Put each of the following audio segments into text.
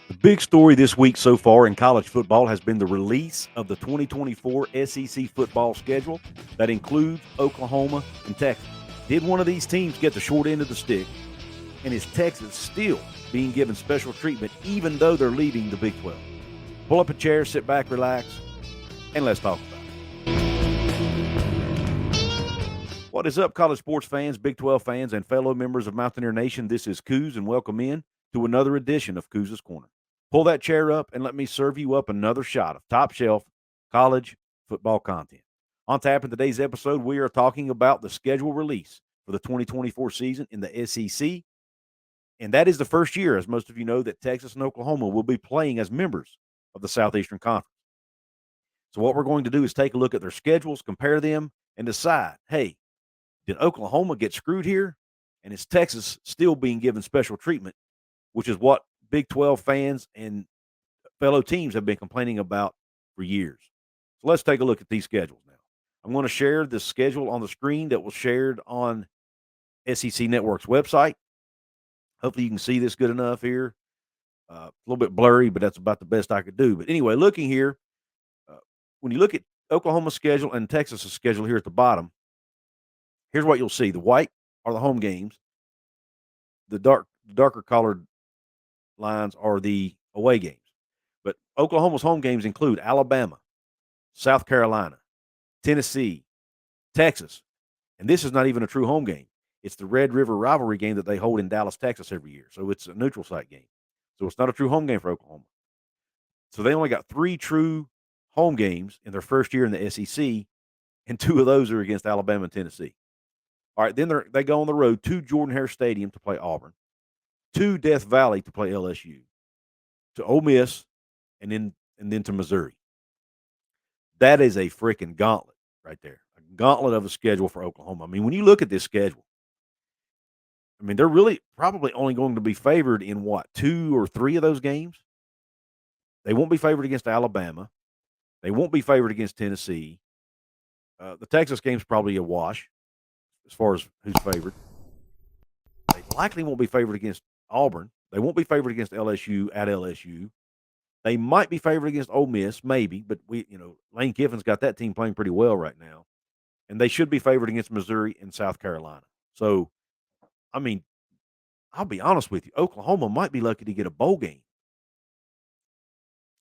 The big story this week so far in college football has been the release of the 2024 SEC football schedule that includes Oklahoma and Texas. Did one of these teams get the short end of the stick, and is Texas still being given special treatment even though they're leaving the Big 12? Pull up a chair, sit back, relax, and let's talk about it. What is up, college sports fans, Big 12 fans, and fellow members of Mountaineer Nation? This is Couz, and welcome in to another edition of Couz's Corner. Pull that chair up and let me serve you up another shot of top shelf college football content. On tap in today's episode, we are talking about the schedule release for the 2024 season in the SEC. And that is the first year, as most of you know, that Texas and Oklahoma will be playing as members of the Southeastern Conference. So what we're going to do is take a look at their schedules, compare them, and decide, hey, did Oklahoma get screwed here? And is Texas still being given special treatment, which is what Big 12 fans and fellow teams have been complaining about for years. So let's take a look at these schedules now. I'm going to share the schedule on the screen that was shared on SEC Network's website. Hopefully you can see this good enough here. A little bit blurry, but that's about the best I could do. But anyway, looking here, when you look at Oklahoma's schedule and Texas's schedule here at the bottom, here's what you'll see. The white are the home games. The darker colored lines are the away games. But Oklahoma's home games include Alabama, South Carolina, Tennessee, Texas. And this is not even a true home game. It's the Red River rivalry game that they hold in Dallas, Texas every year. So it's a neutral site game. So it's not a true home game for Oklahoma. So they only got 3 true home games in their first year in the SEC, and 2 of those are against Alabama and Tennessee. All right, then they go on the road to Jordan-Hare Stadium to play Auburn, to Death Valley to play LSU, to Ole Miss, and then to Missouri. That is a freaking gauntlet right there. A gauntlet of a schedule for Oklahoma. I mean, when you look at this schedule, I mean, they're really probably only going to be favored in what, 2 or 3 of those games? They won't be favored against Alabama. They won't be favored against Tennessee. The Texas game's probably a wash as far as who's favored. They likely won't be favored against Auburn. They won't be favored against LSU at LSU. They might be favored against Ole Miss, maybe, but Lane Kiffin's got that team playing pretty well right now. And they should be favored against Missouri and South Carolina. So, I mean, I'll be honest with you, Oklahoma might be lucky to get a bowl game.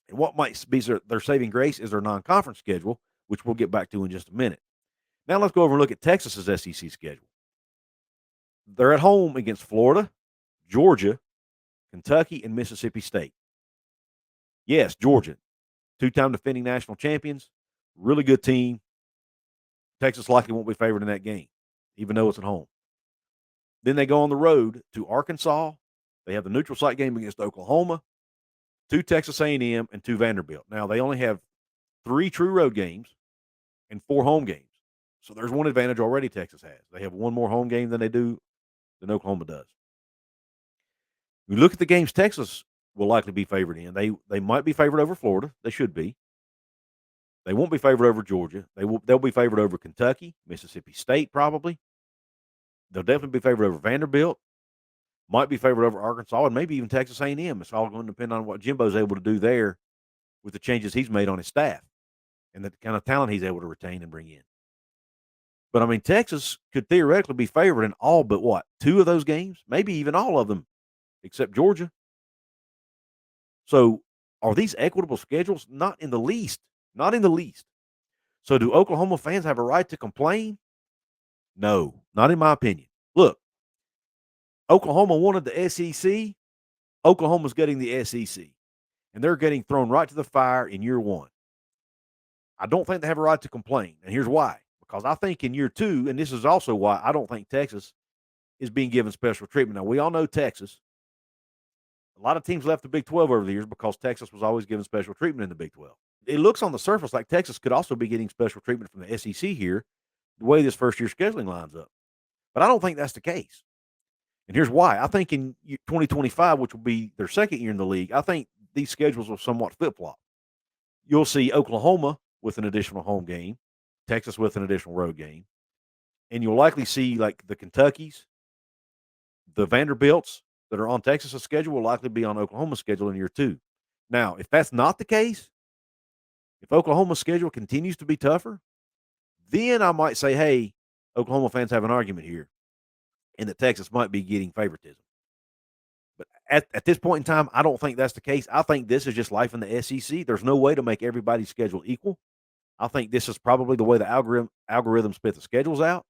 And what might be their saving grace is their non-conference schedule, which we'll get back to in just a minute. Now let's go over and look at Texas's SEC schedule. They're at home against Florida, Georgia, Kentucky, and Mississippi State. Yes, Georgia, 2-time defending national champions, really good team. Texas likely won't be favored in that game, even though it's at home. Then they go on the road to Arkansas. They have the neutral site game against Oklahoma, 2 Texas A&M, and 2 Vanderbilt. Now, they only have 3 true road games and 4 home games. So there's one advantage already Texas has. They have one more home game than Oklahoma does. We look at the games Texas will likely be favored in. They might be favored over Florida. They should be. They won't be favored over Georgia. They'll be favored over Kentucky, Mississippi State probably. They'll definitely be favored over Vanderbilt. Might be favored over Arkansas, and maybe even Texas A&M. It's all going to depend on what Jimbo's able to do there with the changes he's made on his staff and the kind of talent he's able to retain and bring in. But, I mean, Texas could theoretically be favored in all but what, 2 of those games? Maybe even all of them, except Georgia. So, are these equitable schedules? Not in the least. Not in the least. So, do Oklahoma fans have a right to complain? No, not in my opinion. Look, Oklahoma wanted the SEC. Oklahoma's getting the SEC. And they're getting thrown right to the fire in year 1. I don't think they have a right to complain. And here's why. Because I think in year 2, and this is also why I don't think Texas is being given special treatment. Now, we all know Texas. A lot of teams left the Big 12 over the years because Texas was always given special treatment in the Big 12. It looks on the surface like Texas could also be getting special treatment from the SEC here, the way this first-year scheduling lines up. But I don't think that's the case. And here's why. I think in 2025, which will be their second year in the league, I think these schedules will somewhat flip-flop. You'll see Oklahoma with an additional home game, Texas with an additional road game, and you'll likely see like the Kentuckys, the Vanderbilts, that are on Texas's schedule will likely be on Oklahoma's schedule in year 2. Now, if that's not the case, if Oklahoma's schedule continues to be tougher, then I might say, hey, Oklahoma fans have an argument here and that Texas might be getting favoritism. But at this point in time, I don't think that's the case. I think this is just life in the SEC. There's no way to make everybody's schedule equal. I think this is probably the way the algorithm spit the schedules out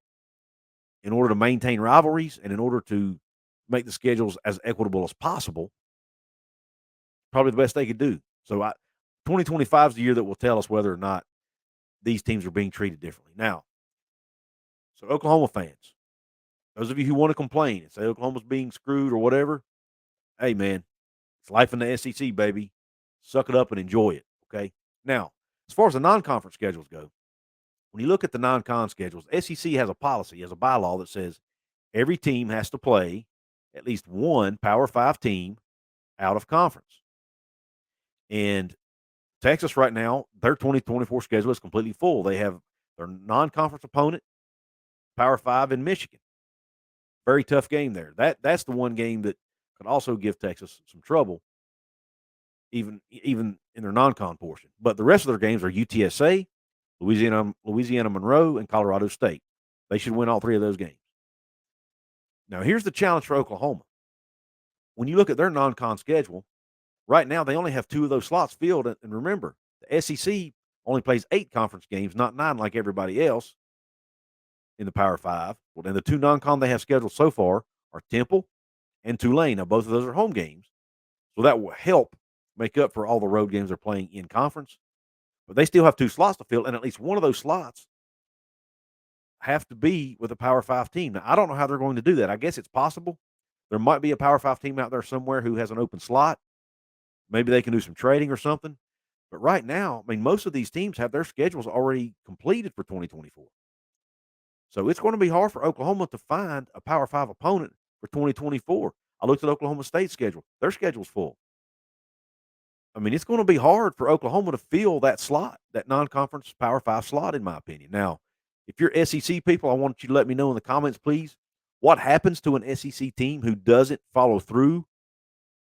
in order to maintain rivalries and in order to make the schedules as equitable as possible. Probably the best they could do. So 2025 is the year that will tell us whether or not these teams are being treated differently. Now, so Oklahoma fans, those of you who want to complain and say Oklahoma's being screwed or whatever, hey, man, it's life in the SEC, baby. Suck it up and enjoy it, okay? Now, as far as the non-conference schedules go, when you look at the non-con schedules, SEC has a policy, has a bylaw that says every team has to play at least one Power 5 team out of conference. And Texas right now, their 2024 schedule is completely full. They have their non-conference opponent, Power 5 in Michigan. Very tough game there. That's the one game that could also give Texas some trouble, even in their non-con portion. But the rest of their games are UTSA, Louisiana Monroe, and Colorado State. They should win all 3 of those games. Now, here's the challenge for Oklahoma. When you look at their non-con schedule, right now they only have 2 of those slots filled. And remember, the SEC only plays 8 conference games, not 9 like everybody else in the Power 5. Well, and the 2 non-con they have scheduled so far are Temple and Tulane. Now, both of those are home games, so that will help make up for all the road games they're playing in conference. But they still have 2 slots to fill, and at least one of those slots have to be with a Power 5 team. Now, I don't know how they're going to do that. I guess it's possible. There might be a Power 5 team out there somewhere who has an open slot. Maybe they can do some trading or something. But right now, I mean, most of these teams have their schedules already completed for 2024. So it's going to be hard for Oklahoma to find a Power 5 opponent for 2024. I looked at Oklahoma State's schedule. Their schedule's full. I mean, it's going to be hard for Oklahoma to fill that slot, that non-conference Power 5 slot, in my opinion. Now, if you're SEC people, I want you to let me know in the comments, please, what happens to an SEC team who doesn't follow through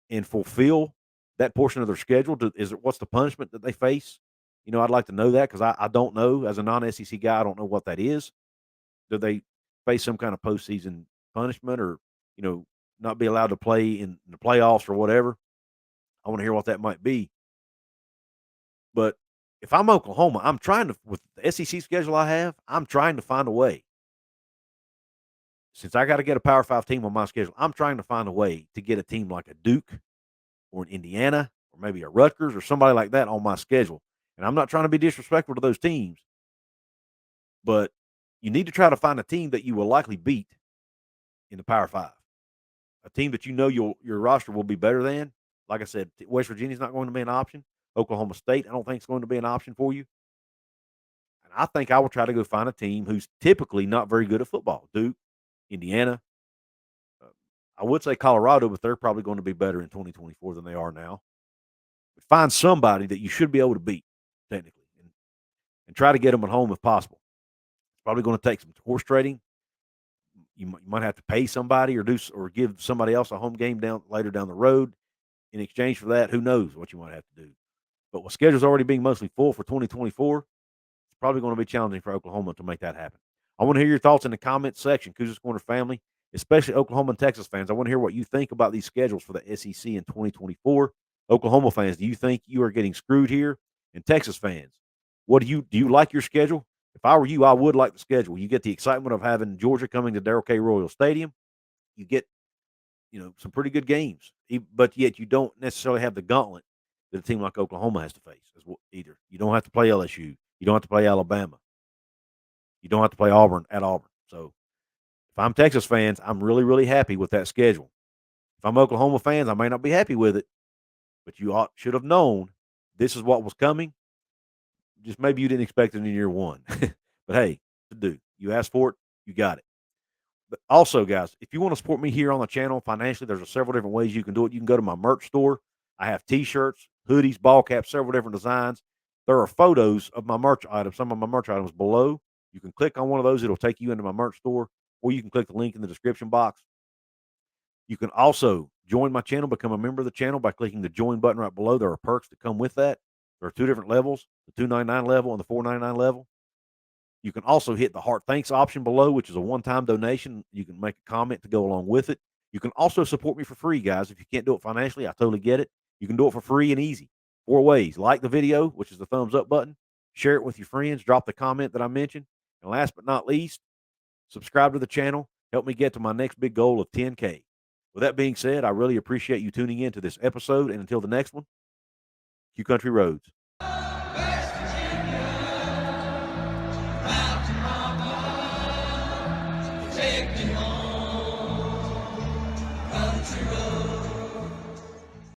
and fulfill that portion of their schedule? What's the punishment that they face? You know, I'd like to know that because I don't know. As a non-SEC guy, I don't know what that is. Do they face some kind of postseason punishment or, you know, not be allowed to play in the playoffs or whatever? I want to hear what that might be. But if I'm Oklahoma, I'm trying to, with the SEC schedule I have, I'm trying to find a way. Since I got to get a Power 5 team on my schedule, I'm trying to find a way to get a team like a Duke or an Indiana or maybe a Rutgers or somebody like that on my schedule. And I'm not trying to be disrespectful to those teams, but you need to try to find a team that you will likely beat in the Power 5. A team that you know your roster will be better than. Like I said, West Virginia's not going to be an option. Oklahoma State, I don't think it's going to be an option for you. And I think I will try to go find a team who's typically not very good at football. Duke, Indiana. I would say Colorado, but they're probably going to be better in 2024 than they are now. But find somebody that you should be able to beat, technically, and try to get them at home if possible. It's probably going to take some horse trading. You might have to pay somebody or give somebody else a home game later down the road. In exchange for that, who knows what you might have to do. But with schedule's already being mostly full for 2024, it's probably going to be challenging for Oklahoma to make that happen. I want to hear your thoughts in the comments section, Couz's Corner family, especially Oklahoma and Texas fans. I want to hear what you think about these schedules for the SEC in 2024. Oklahoma fans, do you think you are getting screwed here? And Texas fans, do you like your schedule? If I were you, I would like the schedule. You get the excitement of having Georgia coming to Darrell K. Royal Stadium. You get, some pretty good games, but yet you don't necessarily have the gauntlet that a team like Oklahoma has to face either. You don't have to play LSU. You don't have to play Alabama. You don't have to play Auburn at Auburn. So if I'm Texas fans, I'm really, really happy with that schedule. If I'm Oklahoma fans, I may not be happy with it, but you should have known this is what was coming. Just maybe you didn't expect it in year one. But hey, you asked for it, you got it. But also, guys, if you want to support me here on the channel financially, there's several different ways you can do it. You can go to my merch store. I have T-shirts, hoodies, ball caps, several different designs. There are photos of my merch items, some of my merch items below. You can click on one of those. It'll take you into my merch store, or you can click the link in the description box. You can also join my channel, become a member of the channel by clicking the join button right below. There are perks that come with that. There are 2 different levels, the $2.99 level and the $4.99 level. You can also hit the heart thanks option below, which is a one-time donation. You can make a comment to go along with it. You can also support me for free, guys. If you can't do it financially, I totally get it. You can do it for free and easy. 4 ways. Like the video, which is the thumbs up button. Share it with your friends. Drop the comment that I mentioned. And last but not least, subscribe to the channel. Help me get to my next big goal of 10K. With that being said, I really appreciate you tuning in to this episode. And until the next one, Q Country Roads.